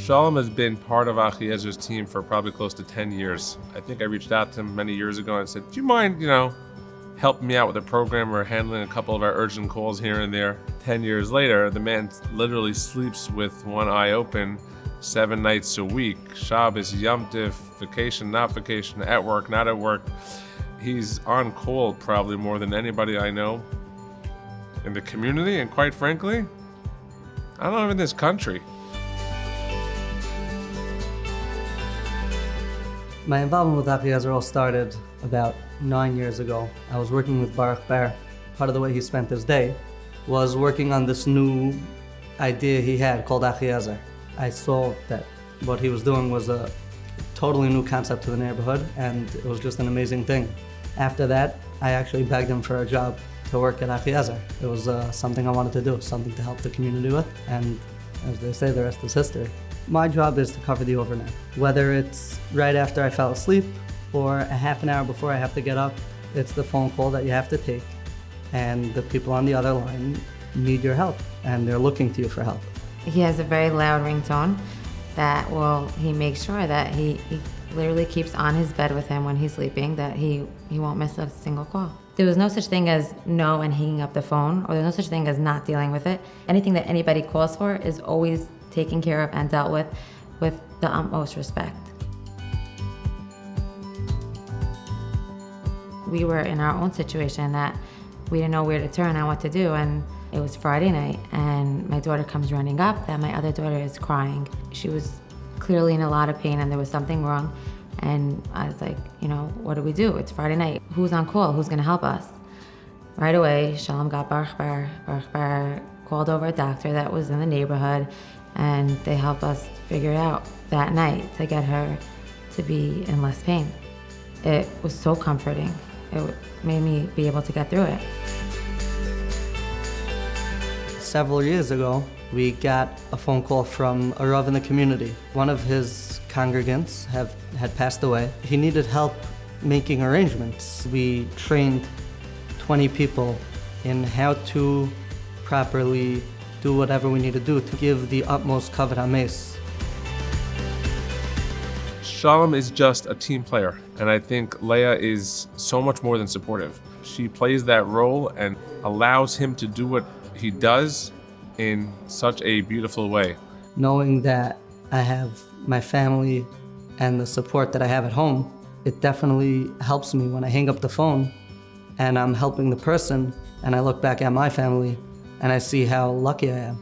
Shalom has been part of Achiezer's team for probably close to 10 years. I think I reached out to him many years ago and said, do you mind, helping me out with a program or handling a couple of our urgent calls here and there? 10 years later, the man literally sleeps with one eye open 7 nights a week. Shabbos, Yom Tif, vacation, not vacation, at work, not at work. He's on call probably more than anybody I know in the community, and quite frankly, I don't know, in this country. My involvement with Achiezer all started about 9 years ago. I was working with Baruch Bar. Part of the way he spent his day was working on this new idea he had called Achiezer. I saw that what he was doing was a totally new concept to the neighborhood, and it was just an amazing thing. After that, I actually begged him for a job to work at Achiezer. It was something I wanted to do, something to help the community with, and as they say, the rest is history. My job is to cover the overnight. Whether it's right after I fell asleep or a half an hour before I have to get up, it's the phone call that you have to take, and the people on the other line need your help, and they're looking to you for help. He has a very loud ringtone that he makes sure that he literally keeps on his bed with him when he's sleeping, that he won't miss a single call. There was no such thing as no and hanging up the phone, or there's no such thing as not dealing with it. Anything that anybody calls for is always taken care of and dealt with the utmost respect. We were in our own situation that we didn't know where to turn and what to do, and it was Friday night, and my daughter comes running up that my other daughter is crying. She was clearly in a lot of pain and there was something wrong, and I was like, what do we do? It's Friday night. Who's on call? Who's gonna help us? Right away, Shalom got Baruch Bar. Baruch Bar called over a doctor that was in the neighborhood, and they helped us figure it out that night to get her to be in less pain. It was so comforting. It made me be able to get through it. Several years ago, we got a phone call from a Rav in the community. One of his congregants had passed away. He needed help making arrangements. We trained 20 people in how to properly do whatever we need to do to give the utmost kavod hames. Shalom is just a team player, and I think Leah is so much more than supportive. She plays that role and allows him to do what he does in such a beautiful way. Knowing that I have my family and the support that I have at home, it definitely helps me when I hang up the phone and I'm helping the person and I look back at my family and I see how lucky I am.